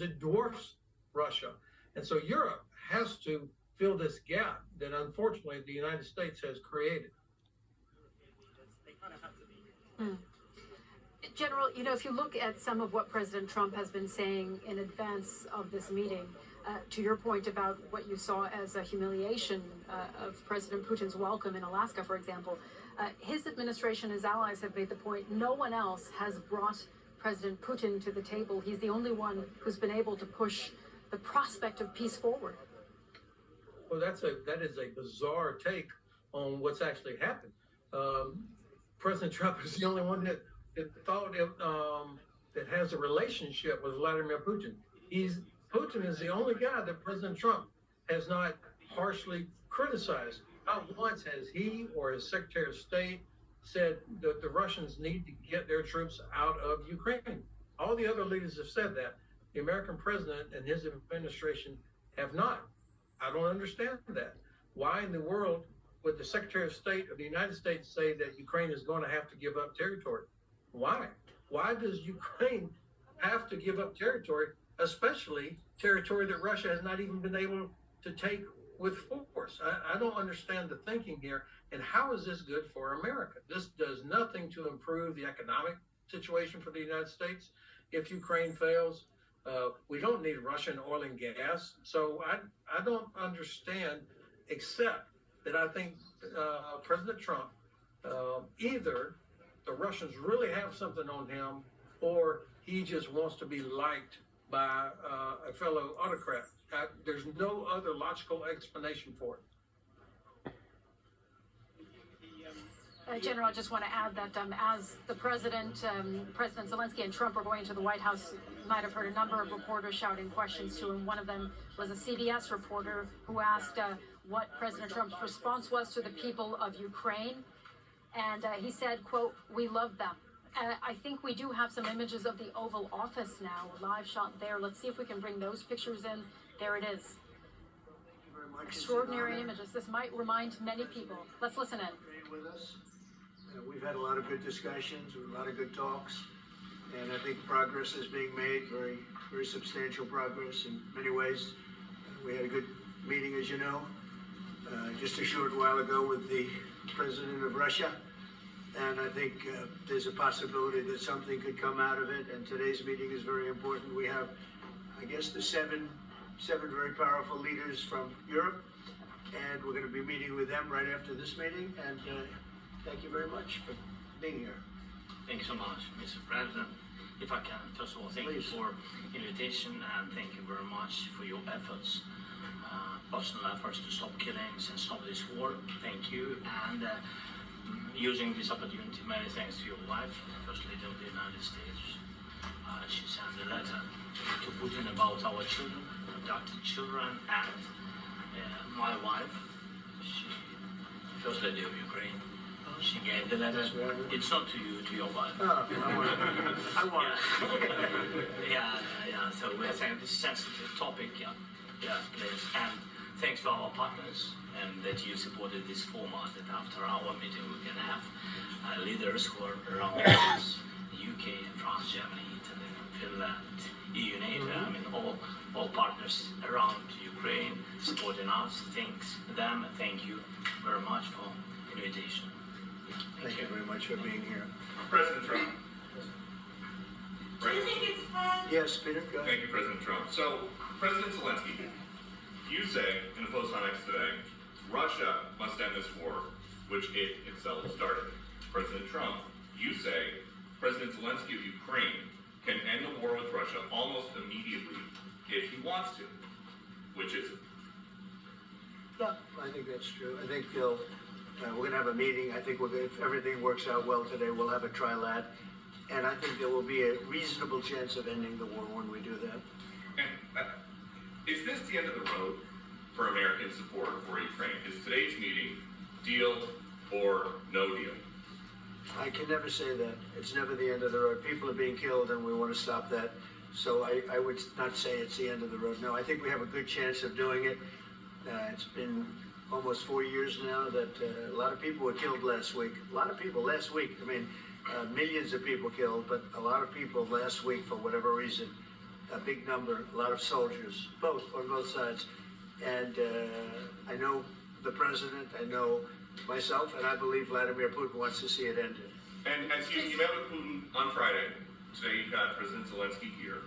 it dwarfs Russia. And so Europe has to fill this gap that unfortunately the United States has created. General, if you look at some of what President Trump has been saying in advance of this meeting, to your point about what you saw as a humiliation of President Putin's welcome in Alaska, for example, his administration, his allies have made the point no one else has brought President Putin to the table. He's the only one who's been able to push the prospect of peace forward. Well, that is a bizarre take on what's actually happened. President Trump is the only one that thought that has a relationship with Vladimir Putin. Putin is the only guy that President Trump has not harshly criticized. Not once has he or his Secretary of State said that the Russians need to get their troops out of Ukraine. All the other leaders have said that. The American president and his administration have not. I don't understand that. Why in the world would the Secretary of State of the United States say that Ukraine is going to have to give up territory? Why? Why does Ukraine have to give up territory, especially territory that Russia has not even been able to take with force? I don't understand the thinking here. And how is this good for America? This does nothing to improve the economic situation for the United States. If Ukraine fails, we don't need Russian oil and gas. So I don't understand, except that I think President Trump, either the Russians really have something on him, or he just wants to be liked by a fellow autocrat. There's no other logical explanation for it. General, I just want to add that as the President Zelensky and Trump are going to the White House, you might have heard a number of reporters shouting questions to him. One of them was a CBS reporter who asked what President Trump's response was to the people of Ukraine. And he said, quote, "We love them." I think we do have some images of the Oval Office now, a live shot there. Let's see if we can bring those pictures in. There it is. Extraordinary images. This might remind many people. Let's listen in. With us. We've had a lot of good discussions, a lot of good talks, and I think progress is being made, very, very substantial progress in many ways. We had a good meeting, as you know, just a short while ago with the president of Russia, and I think there's a possibility that something could come out of it, and today's meeting is very important. We have, I guess, the seven very powerful leaders from Europe, and we're going to be meeting with them right after this meeting, and thank you very much for being here. Thank you so much, Mr. President. If I can, first of all, thank you for invitation, and thank you very much for your efforts, personal efforts to stop killings and stop this war. Thank you, and using this opportunity, many thanks to your wife, First Lady of the United States. She sent a letter to Putin about our children, adopted children, and my wife, First Lady of Ukraine. She gave the letter. It's not to you, to your wife. Oh, I want Yeah. So we're saying this sensitive topic. Yeah, please. And thanks to our partners, and that you supported this format. That after our meeting, we can have leaders who are around us, UK, France, Germany, Italy, Finland, EU, NATO. I mean, all partners around Ukraine supporting us. Thanks them. Thank you very much for invitation. Thank you very much for being here. President Trump. Do you think it's time? Yes, Peter, go ahead. Thank you, President Trump. So, President Zelensky, you say in the Post on X today, Russia must end this war, which it itself started. President Trump, you say President Zelensky of Ukraine can end the war with Russia almost immediately if he wants to. Which is it? Yeah, I think that's true. I think we're going to have a meeting. I think if everything works out well today, we'll have a trilat. And I think there will be a reasonable chance of ending the war when we do that. And is this the end of the road for American support for Ukraine? Is today's meeting deal or no deal? I can never say that. It's never the end of the road. People are being killed, and we want to stop that. So I would not say it's the end of the road. No, I think we have a good chance of doing it. It's been almost 4 years now that a lot of people were killed last week. A lot of people last week. I mean, millions of people killed, but a lot of people last week, for whatever reason, a big number, a lot of soldiers, on both sides. And I know the president, I know myself, and I believe Vladimir Putin wants to see it ended. And as you met with Putin on Friday, today you've got President Zelensky here.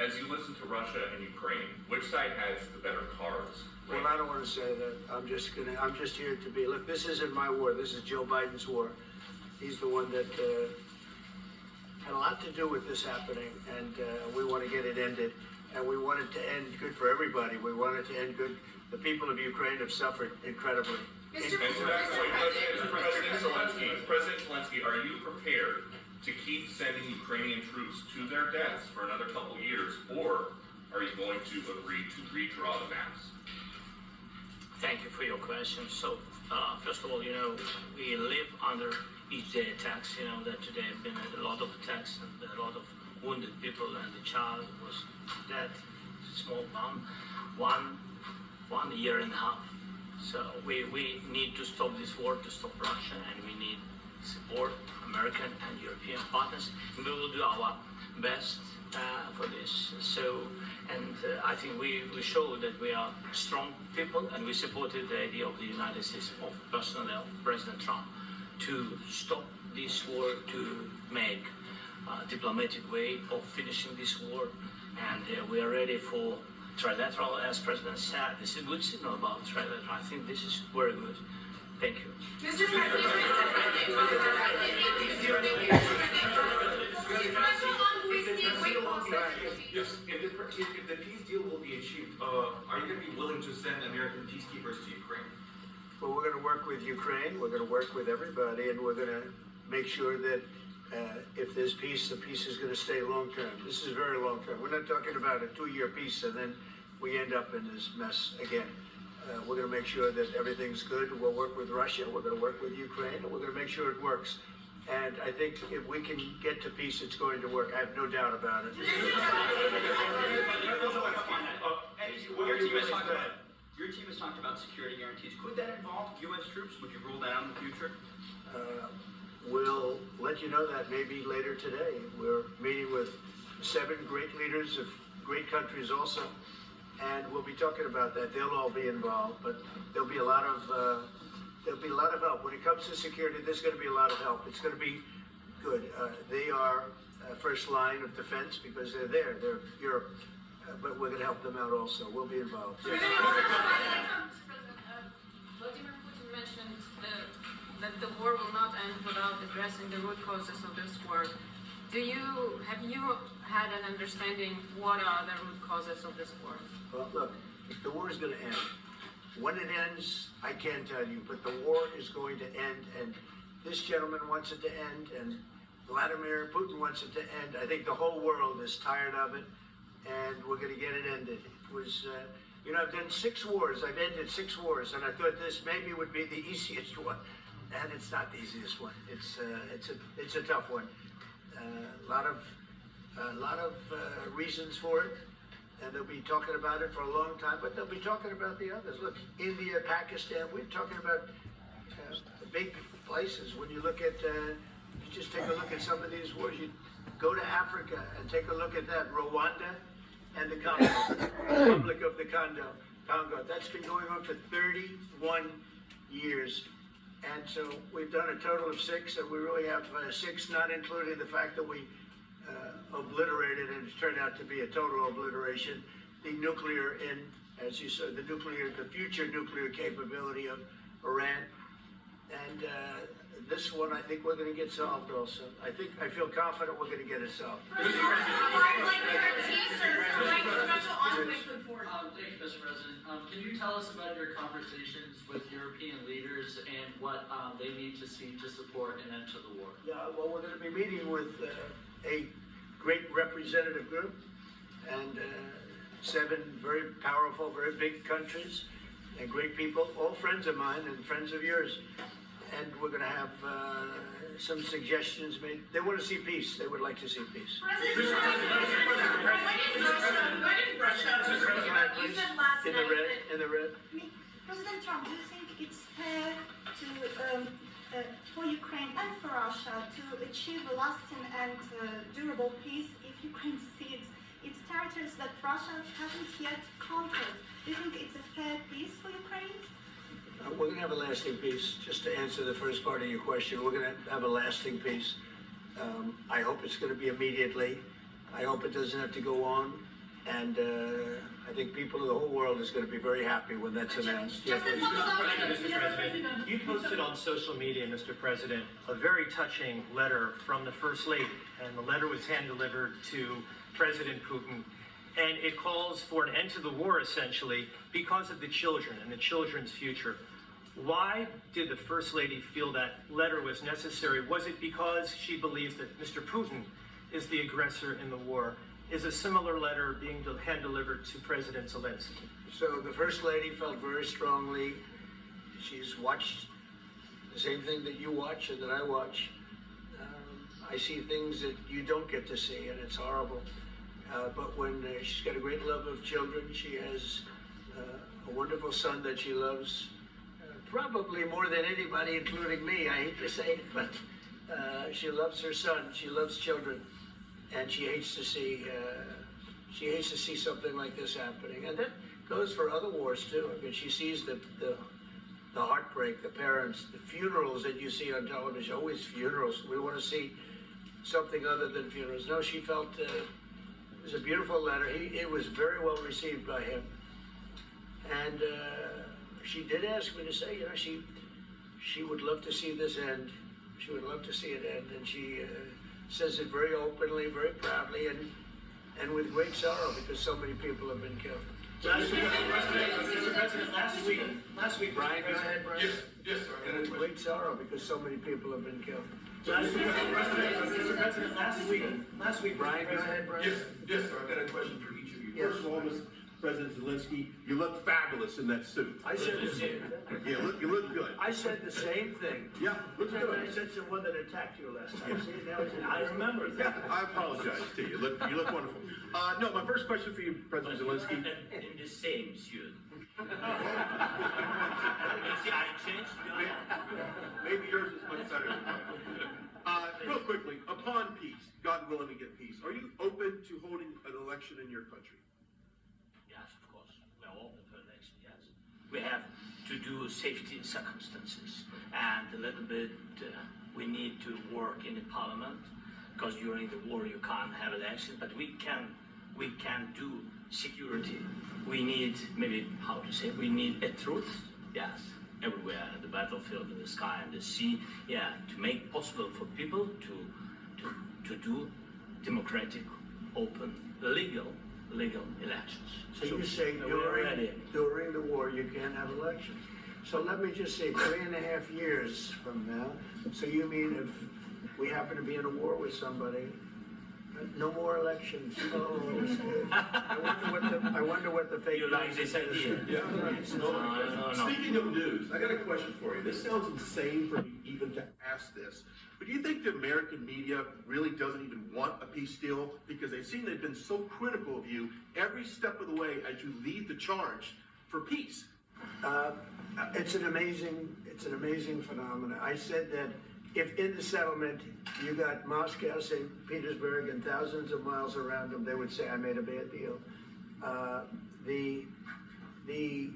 As you listen to Russia and Ukraine, which side has the better cards? Well, I don't want to say that. I'm just here to be, look, this isn't my war. This is Joe Biden's war. He's the one that had a lot to do with this happening, and we want to get it ended. And we want it to end good for everybody. We want it to end good. The people of Ukraine have suffered incredibly. And to that point, President Zelensky, are you prepared to keep sending Ukrainian troops to their deaths for another couple years, or are you going to agree to redraw the maps? Thank you for your question. So, first of all, we live under each day attacks. That today have been a lot of attacks and a lot of wounded people, and the child was dead, small bomb, 1 year and a half. So we need to stop this war, to stop Russia, and we need support American and European partners. And we will do our best for this. So, and I think we show that we are strong people, and we supported the idea of the United States, of personally of President Trump, to stop this war, to make a diplomatic way of finishing this war, and we are ready for trilateral, as President said. This is a good signal about trilateral. I think this is very good. Thank you. Mr. President, yes, if the peace deal will be achieved, are you going to be willing to send American peacekeepers to Ukraine? Well, we're going to work with Ukraine. We're going to work with everybody, and we're going to make sure that if there's peace, the peace is going to stay long term. This is very long term. We're not talking about a 2-year peace and then we end up in this mess again. We're going to make sure that everything's good. We'll work with Russia. We're going to work with Ukraine, and we're going to make sure it works. And I think if we can get to peace, it's going to work. I have no doubt about it. Your team has talked about security guarantees. Could that involve U.S. troops? Would you rule that out in the future? We'll let you know that maybe later today. We're meeting with 7 great leaders of great countries also, and we'll be talking about that. They'll all be involved, but there'll be a lot of help. When it comes to security, there's going to be a lot of help. It's going to be good. They are first line of defense because they're there. They're Europe, but we're going to help them out also. We'll be involved. Vladimir Putin mentioned that the war will not end without addressing the root causes of this war. Have you had an understanding what are the root causes of this war? Well, look, the war is going to end. When it ends, I can't tell you, but the war is going to end, and this gentleman wants it to end, and Vladimir Putin wants it to end. I think the whole world is tired of it, and we're going to get it ended. It was, I've done 6 wars. I've ended 6 wars, and I thought this maybe would be the easiest one, and it's not the easiest one. It's a tough one. A lot of reasons for it. And they'll be talking about it for a long time, but they'll be talking about the others. Look, India, Pakistan, we're talking about big places. When you look at, you just take a look at some of these wars. You go to Africa and take a look at that. Rwanda and the Congo, Republic of the Congo. That's been going on for 31 years. And so we've done a total of 6, and we really have 6, not including the fact that we obliterated, and it's turned out to be a total obliteration, the nuclear, as you said, the future nuclear capability of Iran. And this one, I think we're going to get solved also. I feel confident we're going to get it solved. Thank you, Mr. President. Can you tell us about your conversations with European leaders and what they need to see to support an end to the war? Yeah, well, we're going to be meeting with a great representative group and 7 very powerful, very big countries and great people, all friends of mine and friends of yours. And we're going to have some suggestions made. They want to see peace. They would like to see peace. President Trump, do you think it's fair to for Ukraine and for Russia to achieve a lasting and durable peace if Ukraine cedes it's territories that Russia hasn't yet conquered. Do you think it's a fair peace for Ukraine? We're going to have a lasting peace. Just to answer the first part of your question, we're going to have a lasting peace. I hope it's going to be immediately. I hope it doesn't have to go on. And I think people of the whole world is going to be very happy when that's announced. Yes, please. Mr. President, you posted on social media, Mr. President, a very touching letter from the First Lady, and the letter was hand-delivered to President Putin, and it calls for an end to the war, essentially, because of the children and the children's future. Why did the First Lady feel that letter was necessary? Was it because she believes that Mr. Putin is the aggressor in the war? Is a similar letter being hand-delivered to President Zelensky? So the First Lady felt very strongly. She's watched the same thing that you watch and that I watch. I see things that you don't get to see, and it's horrible. But when she's got a great love of children, she has a wonderful son that she loves, probably more than anybody, including me. I hate to say it, but she loves her son. She loves children. And she hates to see something like this happening, and that goes for other wars too. I mean, she sees the heartbreak, the parents, the funerals that you see on television. Always funerals. We want to see something other than funerals. No, she felt it was a beautiful letter. It was very well received by him, and she did ask me to say, she would love to see this end. She would love to see it end, and she says it very openly, very proudly, and with great sorrow because so many people have been killed. Mr. President, last week, Brian, go ahead, Brian. Yes, sir. And with great sorrow because so many people have been killed. Mr. President, last week, Brian, go ahead, Brian. Yes, sir. I've got a question for each of you. Yes. First of all, Mr. President Zelensky, you look fabulous in that suit. I said the same thing. Yeah, you look good. I said the same thing. Yeah, looks And good. I said to the one that attacked you last time. See, now he said, I remember Yeah, that. I apologize to you. You look wonderful. No, my first question for you, President Zelensky. In the same suit. You see, I changed your Maybe yours is much better than mine. Real quickly, upon peace, God willing to get peace, are you open to holding an election in your country? Yes, of course. We are open for election, yes. We have to do safety circumstances, and a little bit we need to work in the parliament, because during the war you can't have elections, but we can do security. We need, we need a truth, yes, everywhere, in the battlefield, in the sky, in the sea, yeah, to make possible for people to do democratic, open, legal elections. So you say during the war you can't have elections. So let me just say 3.5 years from now. So you mean if we happen to be in a war with somebody, no more elections? Oh, I wonder what the fake You like this idea? Yeah. No. Speaking of news, I got a question for you. This sounds insane for me even to ask this, but do you think the American media really doesn't even want a peace deal because they've been so critical of you every step of the way as you lead the charge for peace? It's an amazing phenomenon. I said that if in the settlement you got Moscow, St. Petersburg, and thousands of miles around them, they would say I made a bad deal. The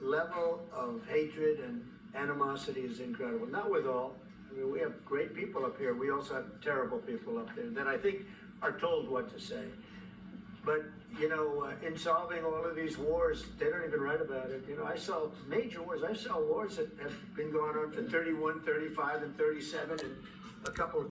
level of hatred and animosity is incredible. Not with all. I mean, we have great people up here. We also have terrible people up there that I think are told what to say. But, in solving all of these wars, they don't even write about it. I saw major wars. I saw wars that have been going on for 31, 35, and 37, and a couple of